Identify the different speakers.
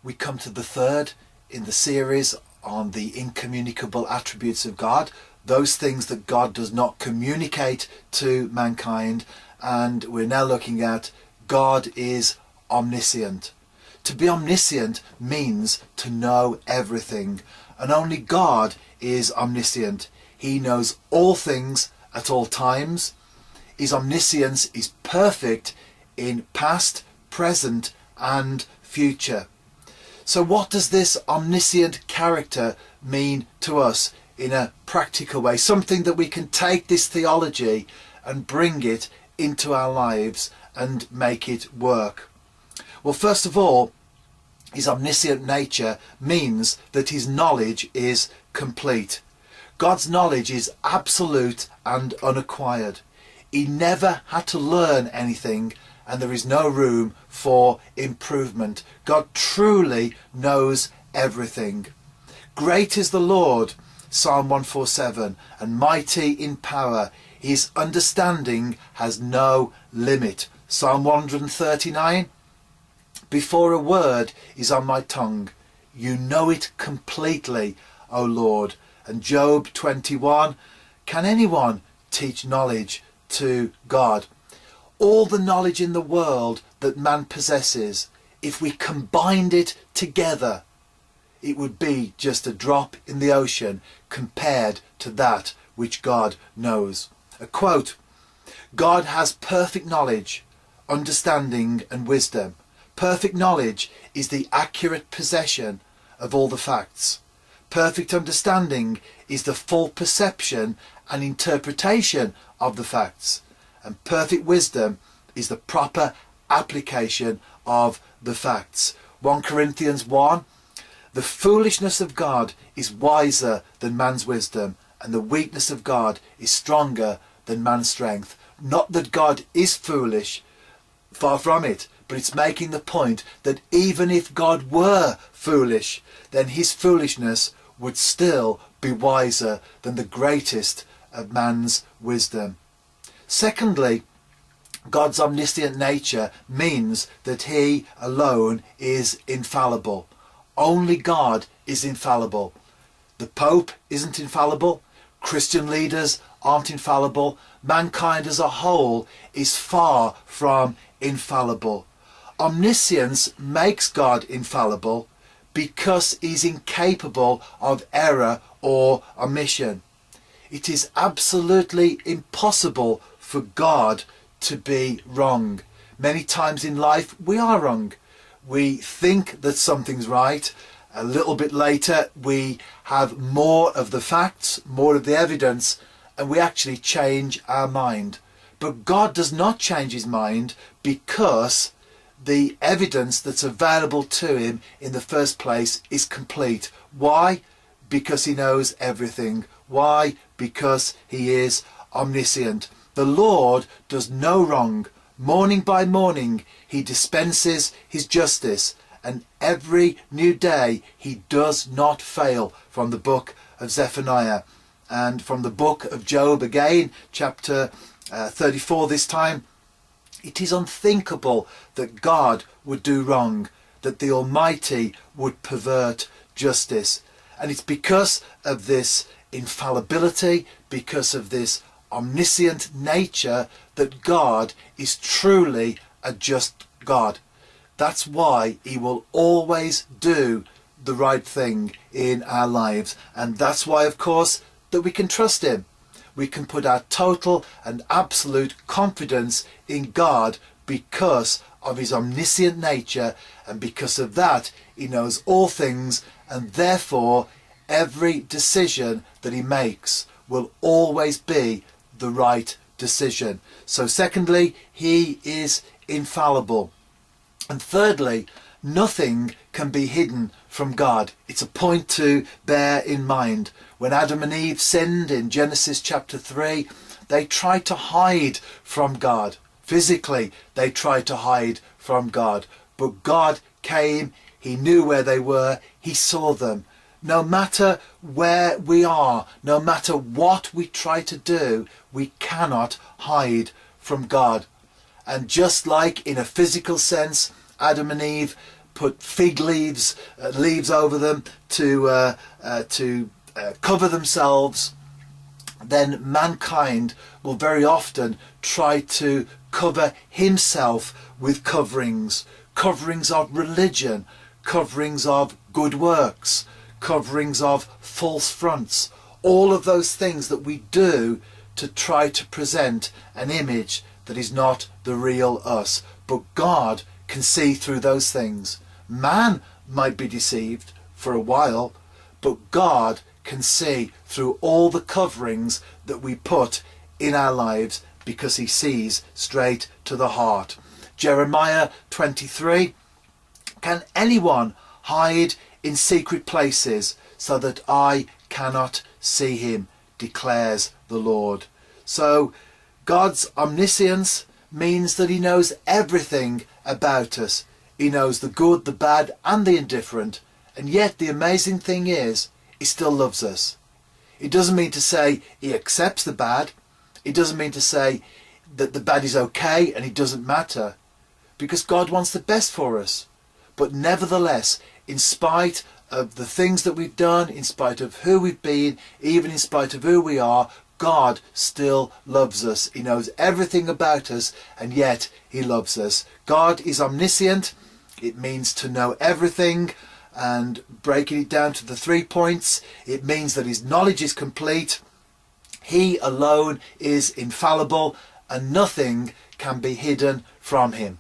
Speaker 1: we come to the third in the series on the incommunicable attributes of God, those things that God does not communicate to mankind, and we're now looking at God is omniscient. To be omniscient means to know everything, and only God is omniscient. He knows all things at all times. His omniscience is perfect in past, present and future. So what does this omniscient character mean to us in a practical way? Something that we can take this theology and bring it into our lives and make it work. Well, first of all, his omniscient nature means that his knowledge is complete. God's knowledge is absolute and unacquired. He never had to learn anything, and there is no room for improvement. God truly knows everything. Great is the Lord, Psalm 147, and mighty in power. His understanding has no limit. Psalm 139, before a word is on my tongue, you know it completely, O Lord. And Job 21, can anyone teach knowledge to God? All the knowledge in the world that man possesses, if we combined it together, it would be just a drop in the ocean compared to that which God knows. A quote, God has perfect knowledge, understanding and wisdom. Perfect knowledge is the accurate possession of all the facts. Perfect understanding is the full perception and interpretation of the facts. And perfect wisdom is the proper application of the facts. 1 Corinthians 1, the foolishness of God is wiser than man's wisdom, and the weakness of God is stronger than man's strength. Not that God is foolish, far from it, but it's making the point that even if God were foolish, then his foolishness would still be wiser than the greatest of man's wisdom. Secondly, God's omniscient nature means that he alone is infallible. Only God is infallible. The Pope isn't infallible. Christian leaders aren't infallible. Mankind as a whole is far from infallible. Omniscience makes God infallible because he's incapable of error or omission. It is absolutely impossible for God to be wrong. Many times in life we are wrong. We think that something's right. A little bit later we have more of the facts, more of the evidence, and we actually change our mind. But God does not change his mind because the evidence that's available to him in the first place is complete. Why? Because he knows everything. Why? Because he is omniscient. The Lord does no wrong. Morning by morning he dispenses his justice, and every new day he does not fail. From the book of Zephaniah and from the book of Job again, chapter 34 this time. It is unthinkable that God would do wrong, that the Almighty would pervert justice. And it's because of this infallibility, because of this omniscient nature, that God is truly a just God. That's why he will always do the right thing in our lives. And that's why, of course, that we can trust him. We can put our total and absolute confidence in God because of his omniscient nature, and because of that he knows all things, and therefore every decision that he makes will always be the right decision. So secondly, he is infallible. And thirdly, nothing can be hidden from God. It's a point to bear in mind. When Adam and Eve sinned in Genesis chapter 3, they tried to hide from God. Physically, they tried to hide from God. But God came, he knew where they were, he saw them. No matter where we are, no matter what we try to do, we cannot hide from God. And just like in a physical sense, Adam and Eve put fig leaves over them to cover themselves, then mankind will very often try to cover himself with coverings of religion, coverings of good works, coverings of false fronts, all of those things that we do to try to present an image that is not the real us. But God can see through those things. Man might be deceived for a while, but God can see through all the coverings that we put in our lives, because he sees straight to the heart. Jeremiah 23, can anyone hide in secret places so that I cannot see him, declares the Lord. So God's omniscience means that he knows everything about us. He knows the good, the bad and the indifferent. And yet the amazing thing is, he still loves us. It doesn't mean to say he accepts the bad. It doesn't mean to say that the bad is okay and it doesn't matter. Because God wants the best for us. But nevertheless, in spite of the things that we've done, in spite of who we've been, even in spite of who we are, God still loves us. He knows everything about us, and yet he loves us. God is omniscient. It means to know everything. And breaking it down to the 3 points, it means that his knowledge is complete. He alone is infallible, and nothing can be hidden from him.